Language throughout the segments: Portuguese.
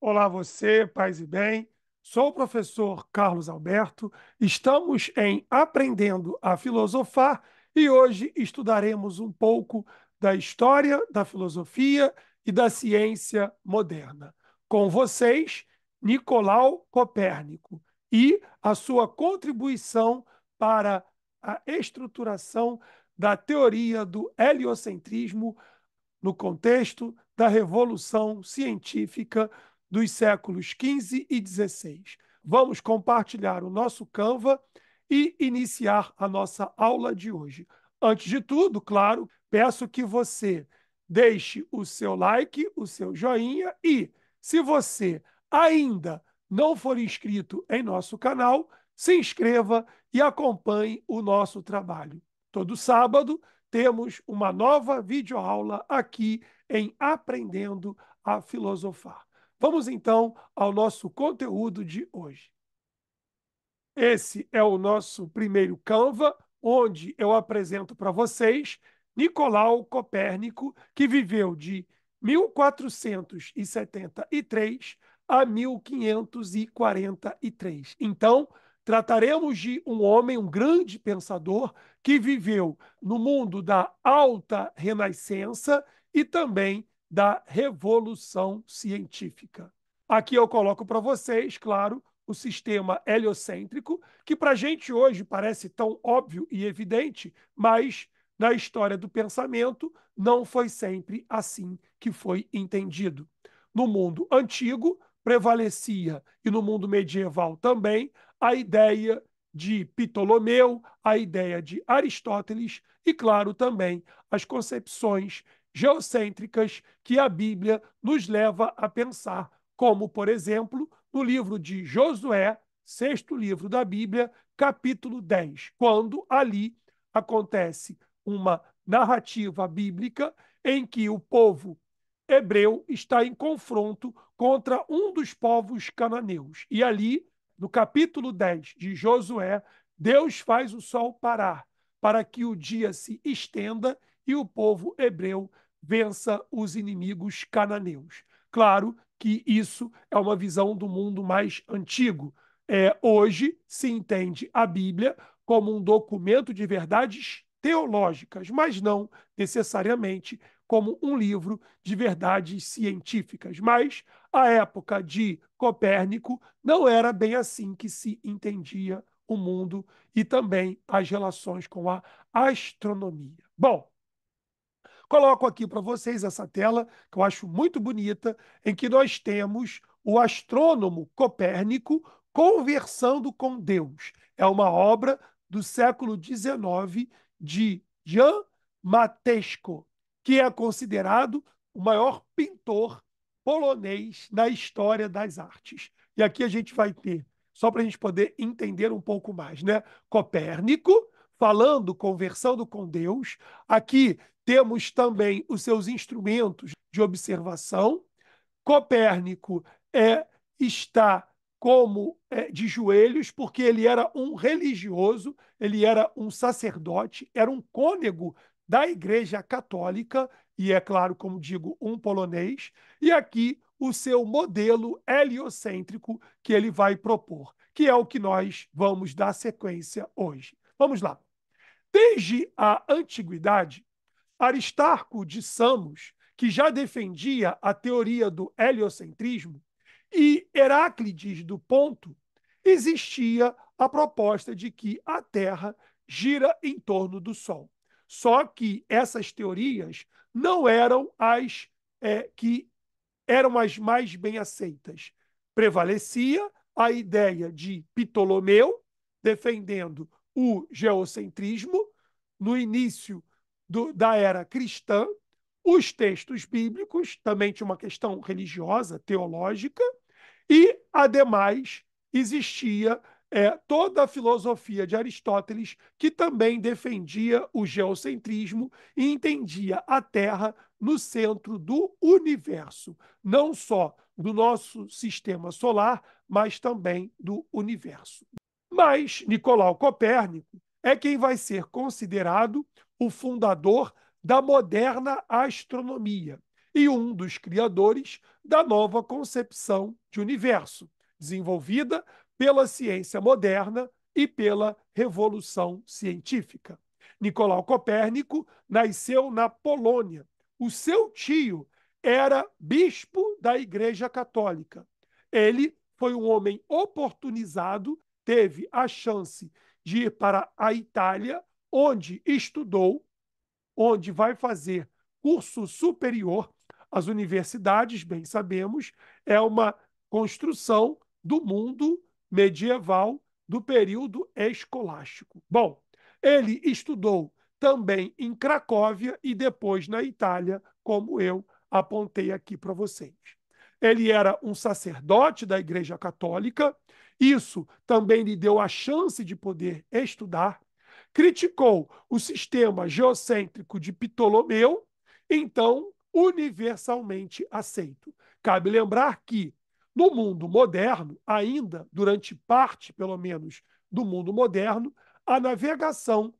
Olá você, paz e bem. Sou o professor Carlos Alberto. Estamos em Aprendendo a Filosofar e hoje estudaremos um pouco da história da filosofia e da ciência moderna. Com vocês, Nicolau Copérnico e a sua contribuição para a estruturação da teoria do heliocentrismo no contexto da Revolução Científica dos séculos XV e XVI. Vamos compartilhar o nosso Canva e iniciar a nossa aula de hoje. Antes de tudo, claro, peço que você deixe o seu like, o seu joinha e, se você ainda não for inscrito em nosso canal, se inscreva e acompanhe o nosso trabalho. Todo sábado temos uma nova videoaula aqui em Aprendendo a Filosofar. Vamos então ao nosso conteúdo de hoje. Esse é o nosso primeiro Canva, onde eu apresento para vocês Nicolau Copérnico, que viveu de 1473 a 1543. Então, trataremos de um homem, um grande pensador, que viveu no mundo da alta renascença e também da revolução científica. Aqui eu coloco para vocês, claro, o sistema heliocêntrico, que para a gente hoje parece tão óbvio e evidente, mas na história do pensamento não foi sempre assim que foi entendido. No mundo antigo prevalecia, e no mundo medieval também, a ideia de Ptolomeu, a ideia de Aristóteles e, claro, também as concepções geocêntricas que a Bíblia nos leva a pensar, como, por exemplo, no livro de Josué, sexto livro da Bíblia, capítulo 10, quando ali acontece uma narrativa bíblica em que o povo hebreu está em confronto contra um dos povos cananeus. E ali, no capítulo 10 de Josué, Deus faz o sol parar para que o dia se estenda e o povo hebreu vença os inimigos cananeus. Claro que isso é uma visão do mundo mais antigo. Hoje se entende a Bíblia como um documento de verdades teológicas, mas não necessariamente como um livro de verdades científicas. Mas a época de Copérnico não era bem assim que se entendia o mundo e também as relações com a astronomia. Bom, coloco aqui para vocês essa tela, que eu acho muito bonita, em que nós temos o astrônomo Copérnico conversando com Deus. É uma obra do século XIX de Jan Matejko, que é considerado o maior pintor polonês na história das artes. E aqui a gente vai ter, só para a gente poder entender um pouco mais, né? Copérnico falando, conversando com Deus. Aqui temos também os seus instrumentos de observação. Copérnico está como de joelhos, porque ele era um religioso, ele era um sacerdote, era um cônego da Igreja Católica, e é claro, como digo, um polonês, e aqui o seu modelo heliocêntrico que ele vai propor, que é o que nós vamos dar sequência hoje. Vamos lá. Desde a antiguidade, Aristarco de Samos, que já defendia a teoria do heliocentrismo, e Heráclides do Ponto, existia a proposta de que a Terra gira em torno do Sol. Só que essas teorias não eram as que eram as mais bem aceitas. Prevalecia a ideia de Ptolomeu, defendendo o geocentrismo, no início da era cristã, os textos bíblicos, também tinha uma questão religiosa, teológica, e, ademais, existia toda a filosofia de Aristóteles, que também defendia o geocentrismo e entendia a Terra no centro do universo, não só do nosso sistema solar, mas também do universo. Mas Nicolau Copérnico é quem vai ser considerado o fundador da moderna astronomia e um dos criadores da nova concepção de universo, desenvolvida pela ciência moderna e pela revolução científica. Nicolau Copérnico nasceu na Polônia. O seu tio era bispo da Igreja Católica. Ele foi um homem oportunizado, teve a chance de ir para a Itália, onde estudou, onde vai fazer curso superior. As universidades, bem sabemos, é uma construção do mundo medieval do período escolástico. Bom, ele estudou também em Cracóvia e depois na Itália, como eu apontei aqui para vocês. Ele era um sacerdote da Igreja Católica, isso também lhe deu a chance de poder estudar. Criticou o sistema geocêntrico de Ptolomeu, então universalmente aceito. Cabe lembrar que, no mundo moderno, ainda durante parte, pelo menos, do mundo moderno, a navegação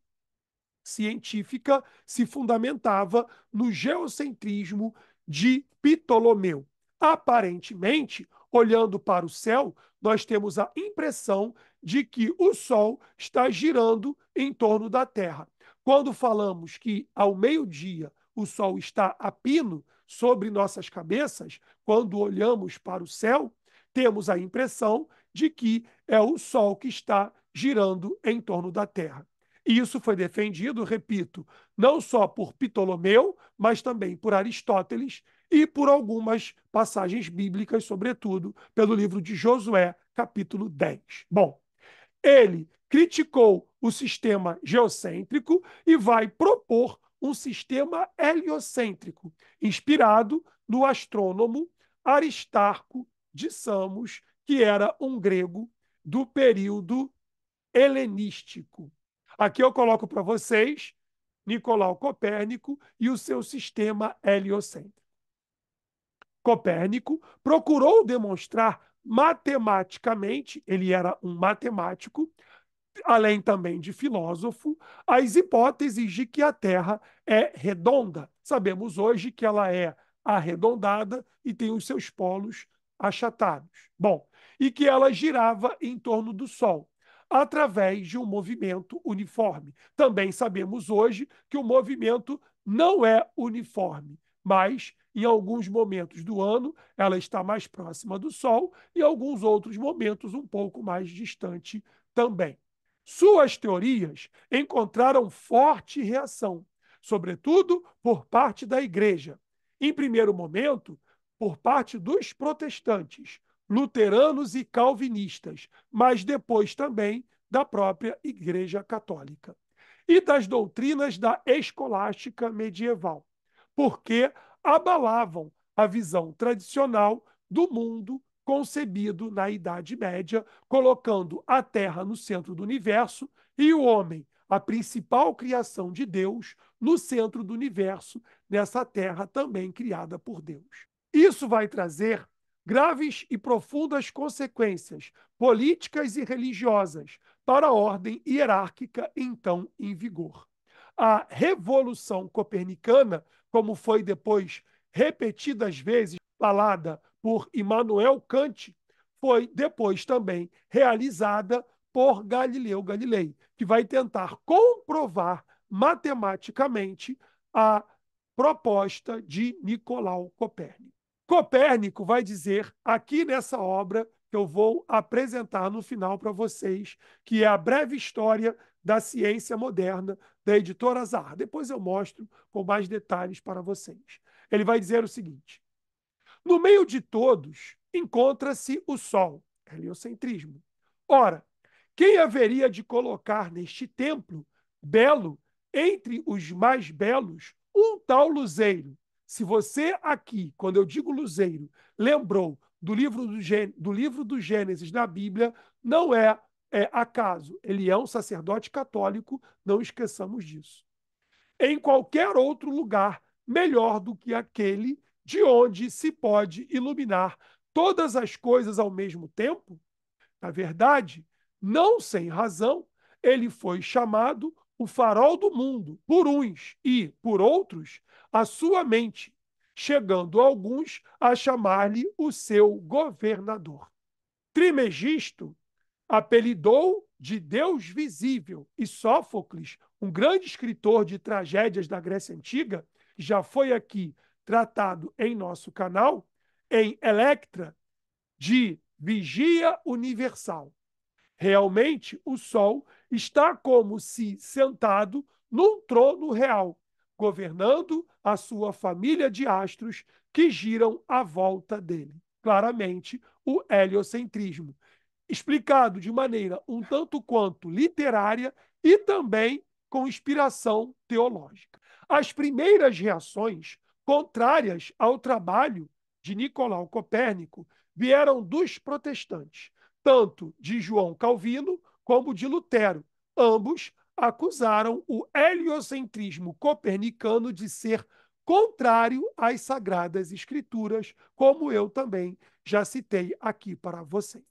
científica se fundamentava no geocentrismo de Ptolomeu. Aparentemente, olhando para o céu, nós temos a impressão de que o Sol está girando em torno da Terra. Quando falamos que ao meio-dia o Sol está a pino sobre nossas cabeças, quando olhamos para o céu, temos a impressão de que é o Sol que está girando em torno da Terra. E isso foi defendido, repito, não só por Ptolomeu, mas também por Aristóteles e por algumas passagens bíblicas, sobretudo pelo livro de Josué, capítulo 10. Bom, ele criticou o sistema geocêntrico e vai propor um sistema heliocêntrico, inspirado no astrônomo Aristarco de Samos, que era um grego do período helenístico. Aqui eu coloco para vocês Nicolau Copérnico e o seu sistema heliocêntrico. Copérnico procurou demonstrar matematicamente, ele era um matemático, além também de filósofo, as hipóteses de que a Terra é redonda. Sabemos hoje que ela é arredondada e tem os seus polos achatados. Bom, e que ela girava em torno do Sol, através de um movimento uniforme. Também sabemos hoje que o movimento não é uniforme, mas em alguns momentos do ano ela está mais próxima do Sol e em alguns outros momentos um pouco mais distante também. Suas teorias encontraram forte reação, sobretudo por parte da Igreja. Em primeiro momento, por parte dos protestantes, luteranos e calvinistas, mas depois também da própria Igreja Católica. E das doutrinas da escolástica medieval, porque abalavam a visão tradicional do mundo concebido na Idade Média, colocando a Terra no centro do universo e o homem, a principal criação de Deus, no centro do universo, nessa Terra também criada por Deus. Isso vai trazer graves e profundas consequências políticas e religiosas para a ordem hierárquica então em vigor. A Revolução Copernicana, como foi depois repetidas vezes falada por Immanuel Kant, foi depois também realizada por Galileu Galilei, que vai tentar comprovar matematicamente a proposta de Nicolau Copérnico. Copérnico vai dizer aqui nessa obra que eu vou apresentar no final para vocês, que é a breve história da ciência moderna da editora Azar. Depois eu mostro com mais detalhes para vocês. Ele vai dizer o seguinte: no meio de todos encontra-se o Sol, heliocentrismo. Ora, quem haveria de colocar neste templo belo, entre os mais belos, um tal luzeiro? Se você aqui, quando eu digo luzeiro, lembrou do livro do Gênesis na Bíblia, não é acaso. Ele é um sacerdote católico, não esqueçamos disso. Em qualquer outro lugar melhor do que aquele de onde se pode iluminar todas as coisas ao mesmo tempo? Na verdade, não sem razão, ele foi chamado o farol do mundo por uns e, por outros, a sua mente. chegando alguns a chamar-lhe o seu governador. Trimegisto apelidou de Deus visível, e Sófocles, um grande escritor de tragédias da Grécia Antiga, que já foi aqui tratado em nosso canal, em Electra, de vigia universal. Realmente, o Sol está como se sentado num trono real, governando a sua família de astros que giram à volta dele. Claramente, o heliocentrismo, explicado de maneira um tanto quanto literária e também com inspiração teológica. As primeiras reações contrárias ao trabalho de Nicolau Copérnico vieram dos protestantes, tanto de João Calvino como de Lutero. Ambos acusaram o heliocentrismo copernicano de ser contrário às Sagradas Escrituras, como eu também já citei aqui para vocês.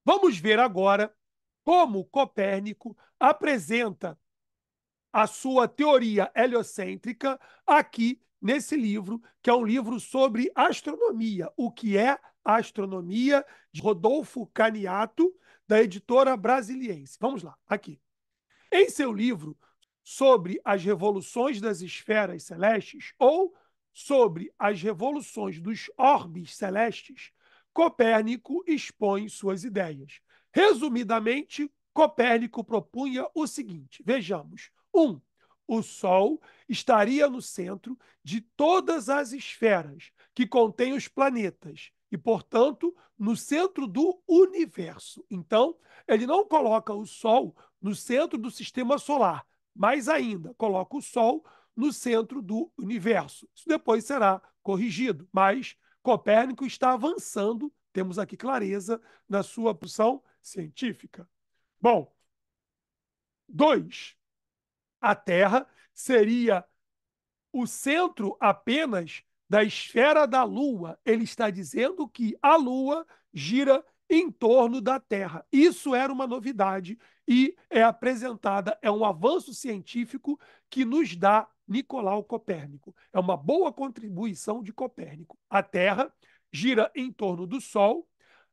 Vamos ver agora como Copérnico apresenta a sua teoria heliocêntrica aqui nesse livro, que é um livro sobre astronomia. O que é a astronomia, de Rodolfo Caniato, da editora Brasiliense. Vamos lá, aqui. Em seu livro sobre as revoluções das esferas celestes ou sobre as revoluções dos orbes celestes, Copérnico expõe suas ideias. Resumidamente, Copérnico propunha o seguinte: vejamos. 1. O Sol estaria no centro de todas as esferas que contêm os planetas e, portanto, no centro do universo. Então, ele não coloca o Sol no centro do sistema solar, mais ainda, coloca o Sol no centro do universo. Isso depois será corrigido, mas Copérnico está avançando, temos aqui clareza na sua posição científica. Bom, 2. A Terra seria o centro apenas da esfera da Lua. Ele está dizendo que a Lua gira em torno da Terra. Isso era uma novidade e é apresentada, é um avanço científico que nos dá Nicolau Copérnico. É uma boa contribuição de Copérnico. A Terra gira em torno do Sol,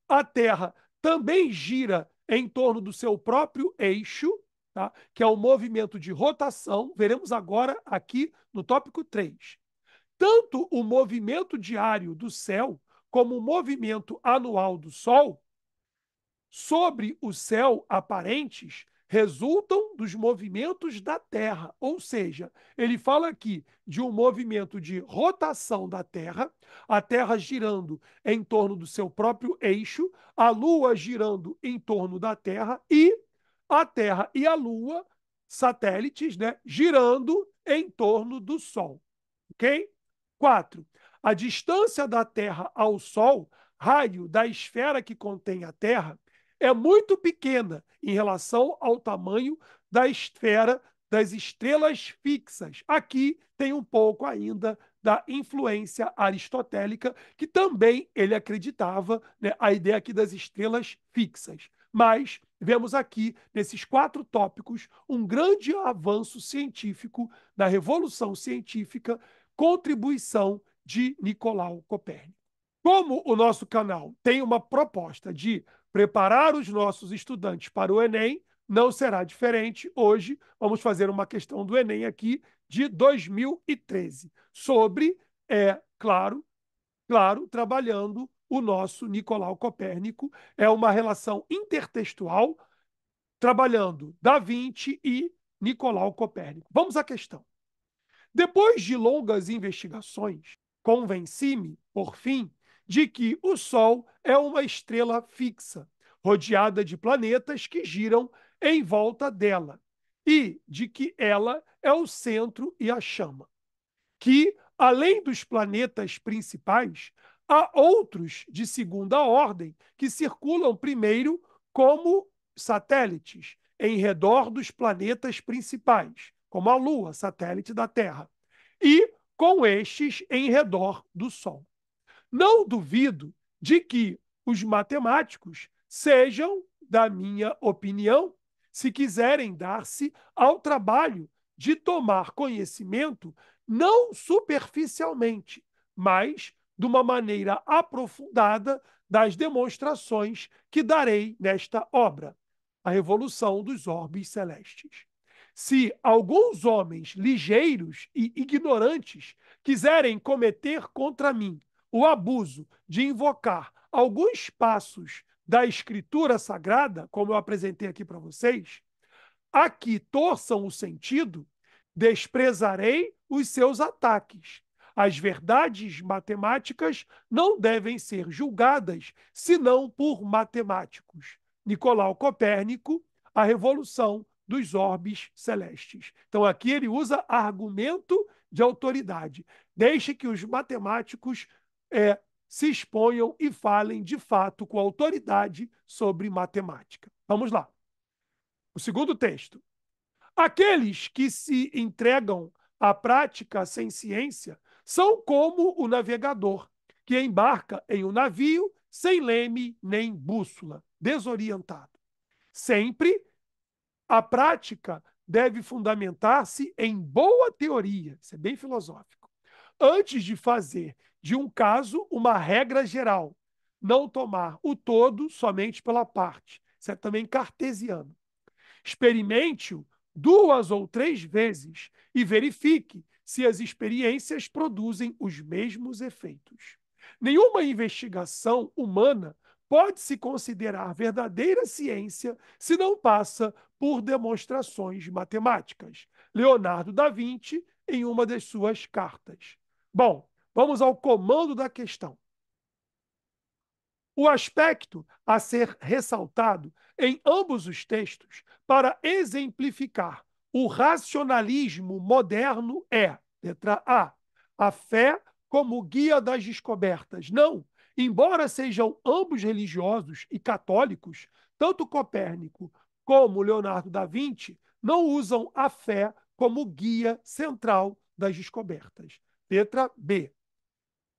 a Terra também gira em torno do seu próprio eixo, tá? Que é o movimento de rotação. Veremos agora aqui no tópico 3. Tanto o movimento diário do céu como o movimento anual do Sol sobre o céu aparentes resultam dos movimentos da Terra, ou seja, ele fala aqui de um movimento de rotação da Terra, a Terra girando em torno do seu próprio eixo, a Lua girando em torno da Terra e a Terra e a Lua, satélites, né, girando em torno do Sol. Ok? 4. A distância da Terra ao Sol, raio da esfera que contém a Terra, é muito pequena em relação ao tamanho da esfera das estrelas fixas. Aqui tem um pouco ainda da influência aristotélica, que também ele acreditava, né, a ideia aqui das estrelas fixas. Mas vemos aqui, nesses 4 tópicos, um grande avanço científico na revolução científica, contribuição de Nicolau Copérnico. Como o nosso canal tem uma proposta de preparar os nossos estudantes para o Enem, não será diferente. Hoje vamos fazer uma questão do Enem aqui de 2013, sobre, claro, trabalhando o nosso Nicolau Copérnico. É uma relação intertextual, trabalhando Da Vinci e Nicolau Copérnico. Vamos à questão. Depois de longas investigações, convenci-me, por fim, de que o Sol é uma estrela fixa, rodeada de planetas que giram em volta dela, e de que ela é o centro e a chama. Que, além dos planetas principais, há outros de segunda ordem que circulam primeiro como satélites em redor dos planetas principais, como a Lua, satélite da Terra, e com estes em redor do Sol. Não duvido de que os matemáticos sejam, da minha opinião, se quiserem dar-se ao trabalho de tomar conhecimento não superficialmente, mas de uma maneira aprofundada das demonstrações que darei nesta obra, a Revolução dos Orbes Celestes. Se alguns homens ligeiros e ignorantes quiserem cometer contra mim o abuso de invocar alguns passos da Escritura Sagrada, como eu apresentei aqui para vocês, a que torçam o sentido, desprezarei os seus ataques. As verdades matemáticas não devem ser julgadas senão por matemáticos. Nicolau Copérnico, A Revolução dos Orbes Celestes. Então, aqui ele usa argumento de autoridade. Deixe que os matemáticos se exponham e falem de fato com autoridade sobre matemática. Vamos lá. O segundo texto. Aqueles que se entregam à prática sem ciência são como o navegador, que embarca em um navio sem leme nem bússola, desorientado. Sempre a prática deve fundamentar-se em boa teoria, isso é bem filosófico, antes de fazer de um caso uma regra geral, não tomar o todo somente pela parte. Isso é também cartesiano. Experimente-o 2 ou 3 vezes e verifique se as experiências produzem os mesmos efeitos. Nenhuma investigação humana pode se considerar verdadeira ciência se não passa por demonstrações matemáticas. Leonardo da Vinci, em uma das suas cartas. Bom, vamos ao comando da questão. O aspecto a ser ressaltado em ambos os textos para exemplificar o racionalismo moderno é, letra A fé como guia das descobertas. Não, embora sejam ambos religiosos e católicos, tanto Copérnico como Leonardo da Vinci não usam a fé como guia central das descobertas. Letra B.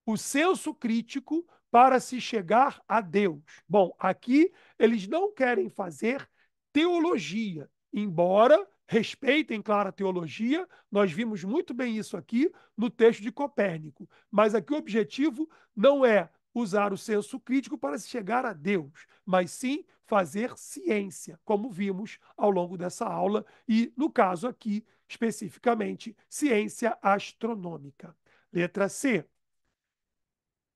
O senso crítico para se chegar a Deus. Bom, aqui eles não querem fazer teologia, embora respeitem, claro, a teologia, nós vimos muito bem isso aqui no texto de Copérnico, mas aqui o objetivo não é usar o senso crítico para se chegar a Deus, mas sim fazer ciência, como vimos ao longo dessa aula, e no caso aqui, especificamente, ciência astronômica. Letra C.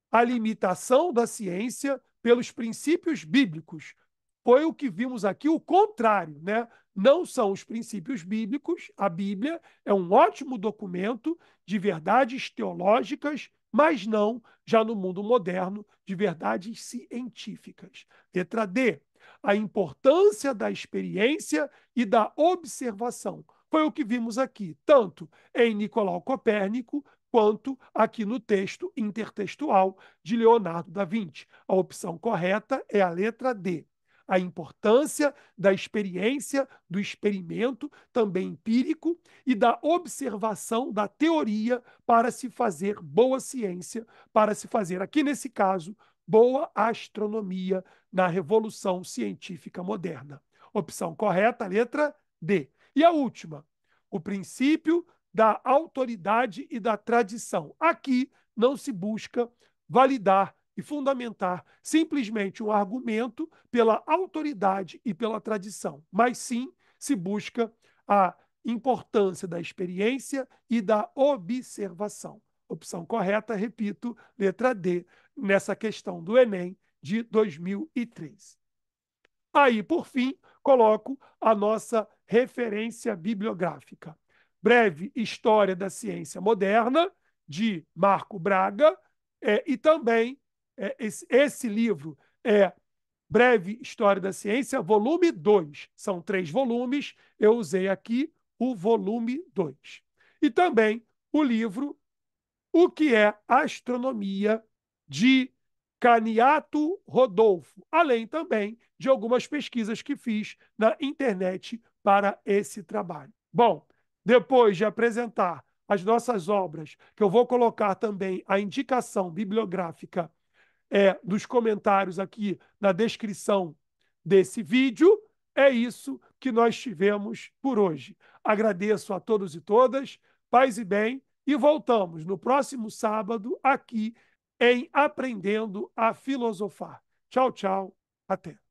A limitação da ciência pelos princípios bíblicos. Foi o que vimos aqui, o contrário, né? Não são os princípios bíblicos, a Bíblia é um ótimo documento de verdades teológicas, mas não, já no mundo moderno, de verdades científicas. Letra D. A importância da experiência e da observação. Foi o que vimos aqui, tanto em Nicolau Copérnico, quanto aqui no texto intertextual de Leonardo da Vinci. A opção correta é a letra D. A importância da experiência, do experimento, também empírico, e da observação da teoria para se fazer boa ciência, para se fazer, aqui nesse caso, boa astronomia na Revolução Científica Moderna. Opção correta, letra D. E a última, o princípio da autoridade e da tradição. Aqui não se busca validar e fundamentar simplesmente um argumento pela autoridade e pela tradição, mas sim se busca a importância da experiência e da observação. Opção correta, repito, letra D, nessa questão do Enem de 2003. Aí, por fim, coloco a nossa referência bibliográfica. Breve História da Ciência Moderna, de Marco Braga, e também esse livro é Breve História da Ciência, volume 2. São 3 volumes, eu usei aqui o volume 2. E também o livro O que é Astronomia, de Caniato Rodolfo, além também de algumas pesquisas que fiz na internet para esse trabalho. Bom, depois de apresentar as nossas obras, que eu vou colocar também a indicação bibliográfica dos comentários aqui na descrição desse vídeo, é isso que nós tivemos por hoje. Agradeço a todos e todas, paz e bem, e voltamos no próximo sábado aqui em Aprendendo a Filosofar. Tchau, tchau. Até.